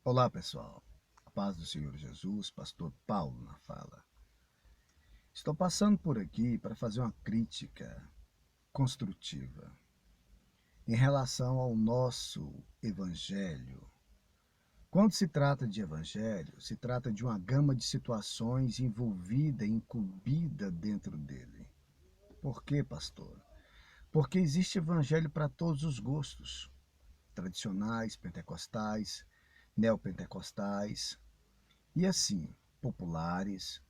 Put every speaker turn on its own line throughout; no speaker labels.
Olá, pessoal. A paz do Senhor Jesus, pastor Paulo na fala. Estou passando por aqui para fazer uma crítica construtiva em relação ao nosso evangelho. Quando se trata de evangelho, se trata de uma gama de situações envolvida e incumbida dentro dele. Por quê, pastor? Porque existe evangelho para todos os gostos, tradicionais, pentecostais, neopentecostais, e assim, populares,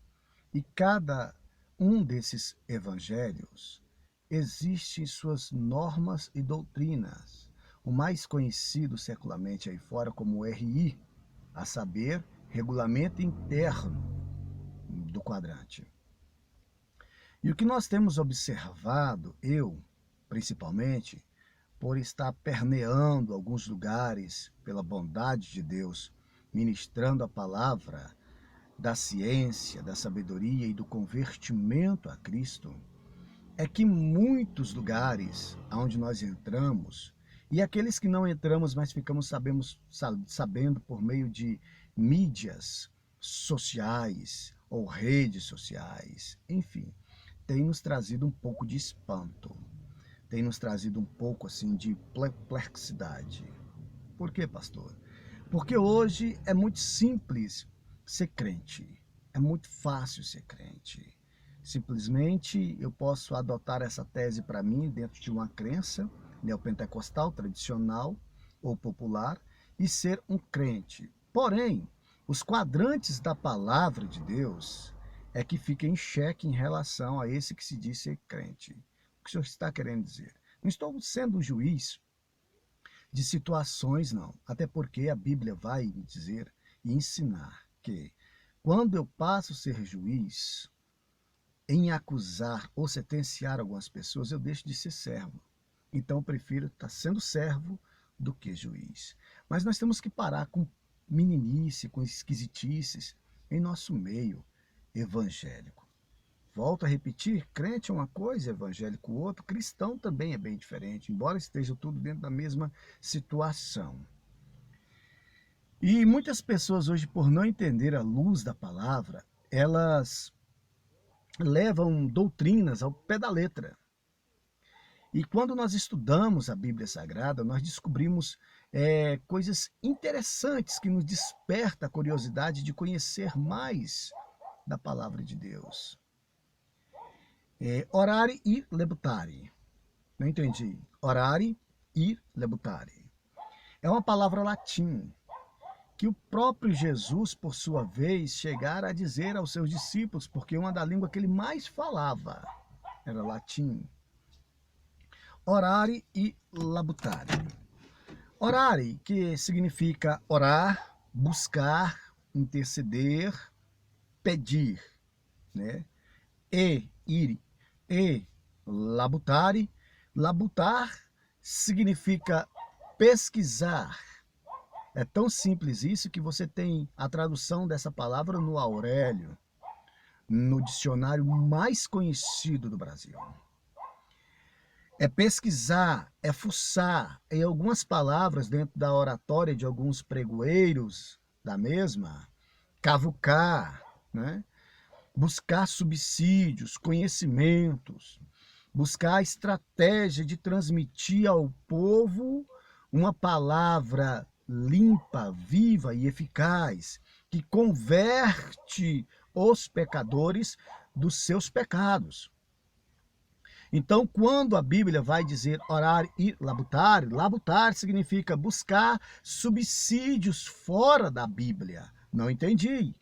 e cada um desses evangelhos existe suas normas e doutrinas. O mais conhecido secularmente aí fora como o RI, a saber, Regulamento Interno do Quadrante. E o que nós temos observado, eu principalmente, por estar permeando alguns lugares pela bondade de Deus, ministrando a palavra da ciência, da sabedoria e do convertimento a Cristo, é que muitos lugares onde nós entramos, e aqueles que não entramos, mas ficamos sabendo por meio de mídias sociais ou redes sociais, enfim, tem nos trazido um pouco de espanto, tem nos trazido um pouco assim de perplexidade. Por quê, pastor? Porque hoje é muito simples ser crente. É muito fácil ser crente. Simplesmente eu posso adotar essa tese para mim dentro de uma crença neopentecostal, tradicional ou popular e ser um crente. Porém, os quadrantes da palavra de Deus é que fica em xeque em relação a esse que se diz ser crente. O que o senhor está querendo dizer? Não estou sendo um juiz de situações, não. Até porque a Bíblia vai me dizer e ensinar que quando eu passo a ser juiz em acusar ou sentenciar algumas pessoas, eu deixo de ser servo. Então eu prefiro estar sendo servo do que juiz. Mas nós temos que parar com meninice, com esquisitices em nosso meio evangélico. Volto a repetir, crente é uma coisa, evangélico outra, cristão também é bem diferente, embora esteja tudo dentro da mesma situação. E muitas pessoas hoje, por não entender a luz da palavra, elas levam doutrinas ao pé da letra. E quando nós estudamos a Bíblia Sagrada, nós descobrimos coisas interessantes que nos desperta a curiosidade de conhecer mais da palavra de Deus. Orare e lebutare. Não entendi. Orare e lebutare. É uma palavra latim que o próprio Jesus, por sua vez, chegara a dizer aos seus discípulos, porque uma da língua que ele mais falava era latim. Orare e labutare. Orare, que significa orar, buscar, interceder, pedir, né? E labutare. Labutar significa pesquisar. É tão simples isso que você tem a tradução dessa palavra no Aurélio, no dicionário mais conhecido do Brasil. É pesquisar, é fuçar. Em algumas palavras dentro da oratória de alguns pregoeiros da mesma, cavucar, né? Buscar subsídios, conhecimentos, buscar a estratégia de transmitir ao povo uma palavra limpa, viva e eficaz, que converte os pecadores dos seus pecados. Então, quando a Bíblia vai dizer orar e labutar, labutar significa buscar subsídios fora da Bíblia. Não entendi.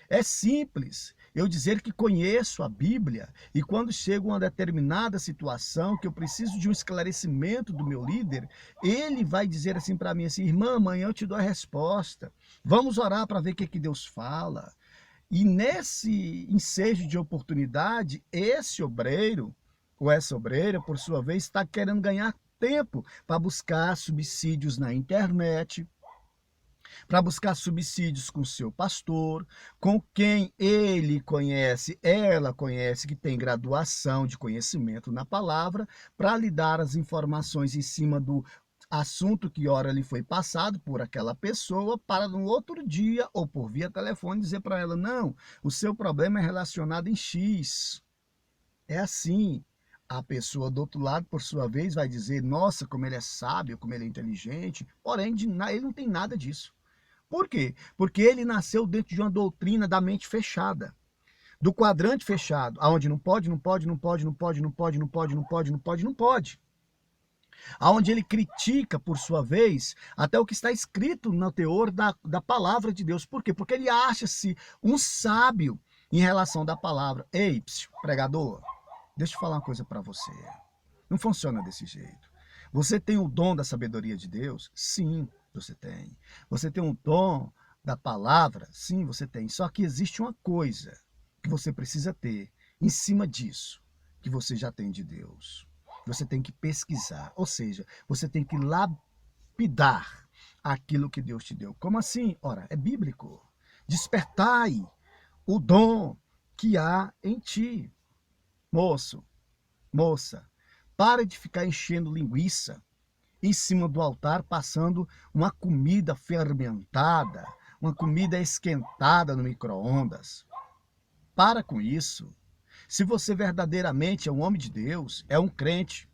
É simples eu dizer que conheço a Bíblia e quando chega uma determinada situação que eu preciso de um esclarecimento do meu líder, ele vai dizer assim para mim assim, irmã, amanhã eu te dou a resposta. Vamos orar para ver o que Deus fala. E nesse ensejo de oportunidade, esse obreiro ou essa obreira, por sua vez, está querendo ganhar tempo para buscar subsídios na internet, para buscar subsídios com seu pastor, com quem ele conhece, ela conhece, que tem graduação de conhecimento na palavra, para lhe dar as informações em cima do assunto que ora lhe foi passado por aquela pessoa, para no outro dia ou por via telefone dizer para ela: não, o seu problema é relacionado em X. É assim. A pessoa do outro lado, por sua vez, vai dizer: nossa, como ele é sábio, como ele é inteligente. Porém, ele não tem nada disso. Por quê? Porque ele nasceu dentro de uma doutrina da mente fechada, do quadrante fechado, aonde não pode, não pode, não pode, não pode, não pode, não pode, não pode, não pode, não pode. Aonde ele critica, por sua vez, até o que está escrito no teor da palavra de Deus. Por quê? Porque ele acha-se um sábio em relação da palavra. Ei, pregador, deixa eu falar uma coisa para você. Não funciona desse jeito. Você tem o dom da sabedoria de Deus? Sim, você tem. Você tem o dom da palavra? Sim, você tem. Só que existe uma coisa que você precisa ter em cima disso, que você já tem de Deus. Você tem que pesquisar, ou seja, você tem que lapidar aquilo que Deus te deu. Como assim? Ora, é bíblico. Despertai o dom que há em ti. Moço, moça, para de ficar enchendo linguiça em cima do altar, passando uma comida fermentada, uma comida esquentada no micro-ondas. Para com isso. Se você verdadeiramente é um homem de Deus, é um crente,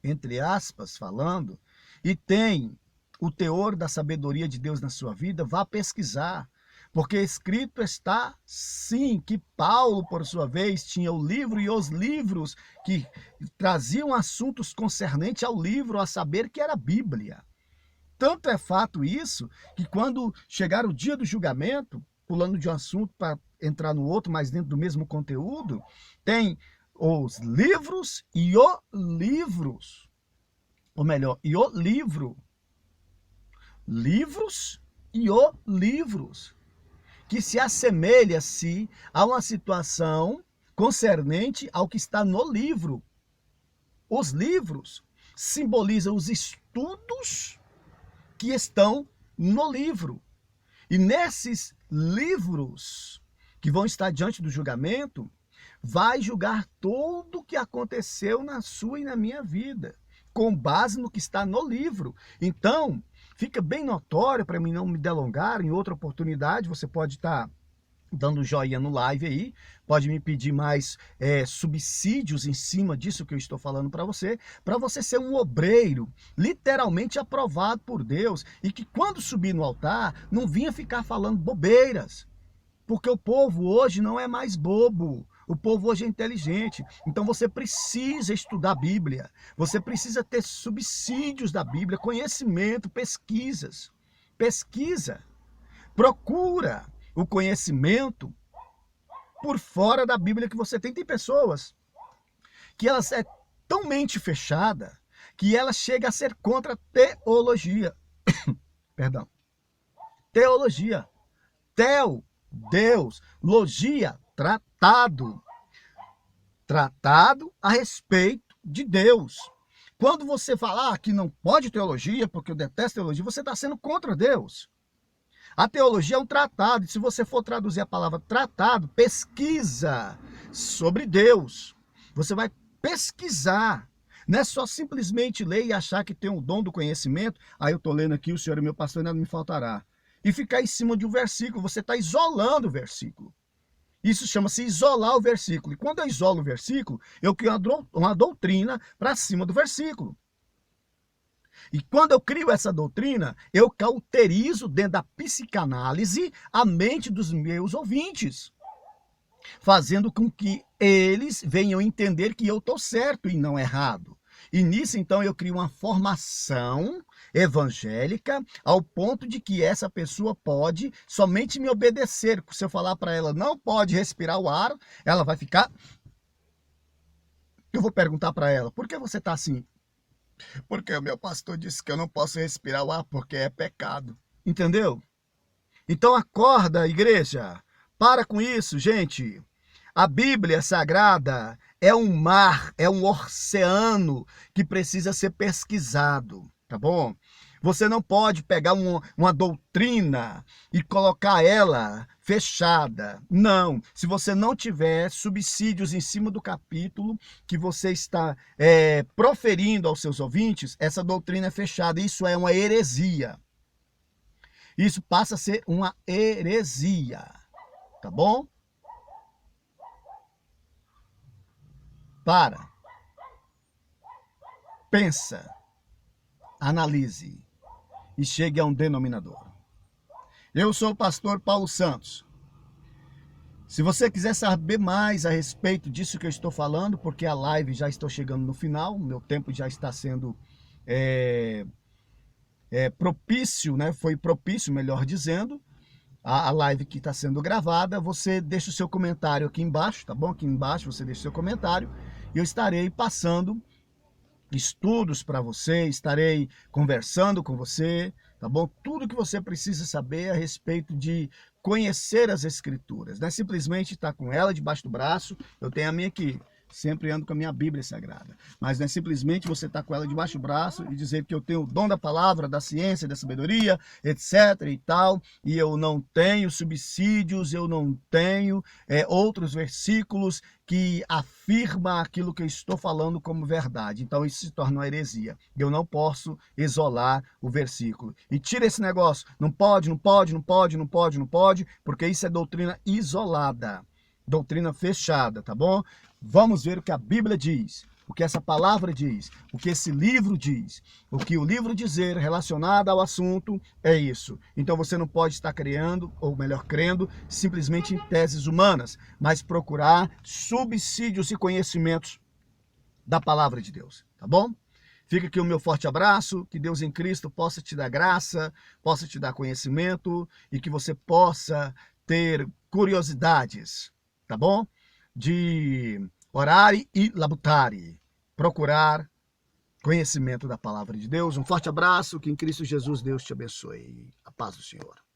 entre aspas, falando, e tem o teor da sabedoria de Deus na sua vida, vá pesquisar. Porque escrito está, sim, que Paulo, por sua vez, tinha o livro e os livros que traziam assuntos concernentes ao livro, a saber que era a Bíblia. Tanto é fato isso, que quando chegar o dia do julgamento, pulando de um assunto para entrar no outro, mas dentro do mesmo conteúdo, tem os livros e o livros. Ou melhor, e o livro. Livros e o livros. Que se assemelha-se a uma situação concernente ao que está no livro. Os livros simbolizam os estudos que estão no livro. E nesses livros que vão estar diante do julgamento, vai julgar tudo o que aconteceu na sua e na minha vida, com base no que está no livro. Então, fica bem notório, para mim não me delongar, em outra oportunidade, você pode estar dando joinha no live aí, pode me pedir mais subsídios em cima disso que eu estou falando para você ser um obreiro, literalmente aprovado por Deus, e que quando subir no altar, não vinha ficar falando bobeiras, porque o povo hoje não é mais bobo, o povo hoje é inteligente, então você precisa estudar a Bíblia, você precisa ter subsídios da Bíblia, conhecimento, pesquisas, pesquisa, procura o conhecimento por fora da Bíblia que você tem. Tem pessoas que elas é tão mente fechada que ela chega a ser contra a teologia. Perdão. Teologia. Teo, Deus. Logia, tratado. Tratado a respeito de Deus. Quando você falar que não pode teologia, porque eu detesto teologia, você está sendo contra Deus. A teologia é um tratado, e se você for traduzir a palavra tratado, pesquisa sobre Deus. Você vai pesquisar. Não é só simplesmente ler e achar que tem o dom do conhecimento. Aí eu estou lendo aqui, o Senhor é meu pastor e nada me faltará. E ficar em cima de um versículo, você está isolando o versículo. Isso chama-se isolar o versículo. E quando eu isolo o versículo, eu crio uma doutrina para cima do versículo. E quando eu crio essa doutrina, eu cauterizo dentro da psicanálise a mente dos meus ouvintes, fazendo com que eles venham entender que eu estou certo e não errado. E nisso, então, eu crio uma formação evangélica ao ponto de que essa pessoa pode somente me obedecer. Se eu falar para ela, não pode respirar o ar, ela vai ficar... Eu vou perguntar para ela, por que você está assim? Porque o meu pastor disse que eu não posso respirar o ar porque é pecado. Entendeu? Então acorda, igreja. Para com isso, gente. A Bíblia Sagrada é um mar, é um oceano que precisa ser pesquisado, tá bom? Você não pode pegar uma doutrina e colocar ela fechada. Não. Se você não tiver subsídios em cima do capítulo que você está proferindo aos seus ouvintes, essa doutrina é fechada. Isso é uma heresia. Isso passa a ser uma heresia. Tá bom? Para. Pensa. Analise. E chegue a um denominador. Eu sou o pastor Paulo Santos. Se você quiser saber mais a respeito disso que eu estou falando, porque a live já está chegando no final, meu tempo já está sendo propício, né? Foi propício, melhor dizendo, a live que está sendo gravada. Você deixa o seu comentário aqui embaixo, tá bom? Aqui embaixo você deixa o seu comentário e eu estarei passando estudos para você, estarei conversando com você, tá bom? Tudo que você precisa saber a respeito de conhecer as Escrituras, não é simplesmente estar com ela debaixo do braço. Eu tenho a minha aqui, sempre ando com a minha Bíblia Sagrada, mas não é simplesmente você estar com ela debaixo do braço e dizer que eu tenho o dom da palavra, da ciência, da sabedoria, etc e tal, e eu não tenho subsídios, eu não tenho outros versículos que afirma aquilo que eu estou falando como verdade. Então isso se torna uma heresia. Eu não posso isolar o versículo. E tira esse negócio, não pode, não pode, não pode, não pode, não pode, porque isso é doutrina isolada, doutrina fechada, tá bom? Vamos ver o que a Bíblia diz, o que essa palavra diz, o que esse livro diz. O que o livro dizer relacionado ao assunto é isso. Então você não pode estar criando, ou melhor, crendo, simplesmente em teses humanas, mas procurar subsídios e conhecimentos da palavra de Deus, tá bom? Fica aqui o meu forte abraço, que Deus em Cristo possa te dar graça, possa te dar conhecimento e que você possa ter curiosidades, tá bom? De orare e labutare, procurar conhecimento da palavra de Deus. Um forte abraço, que em Cristo Jesus Deus te abençoe. A paz do Senhor.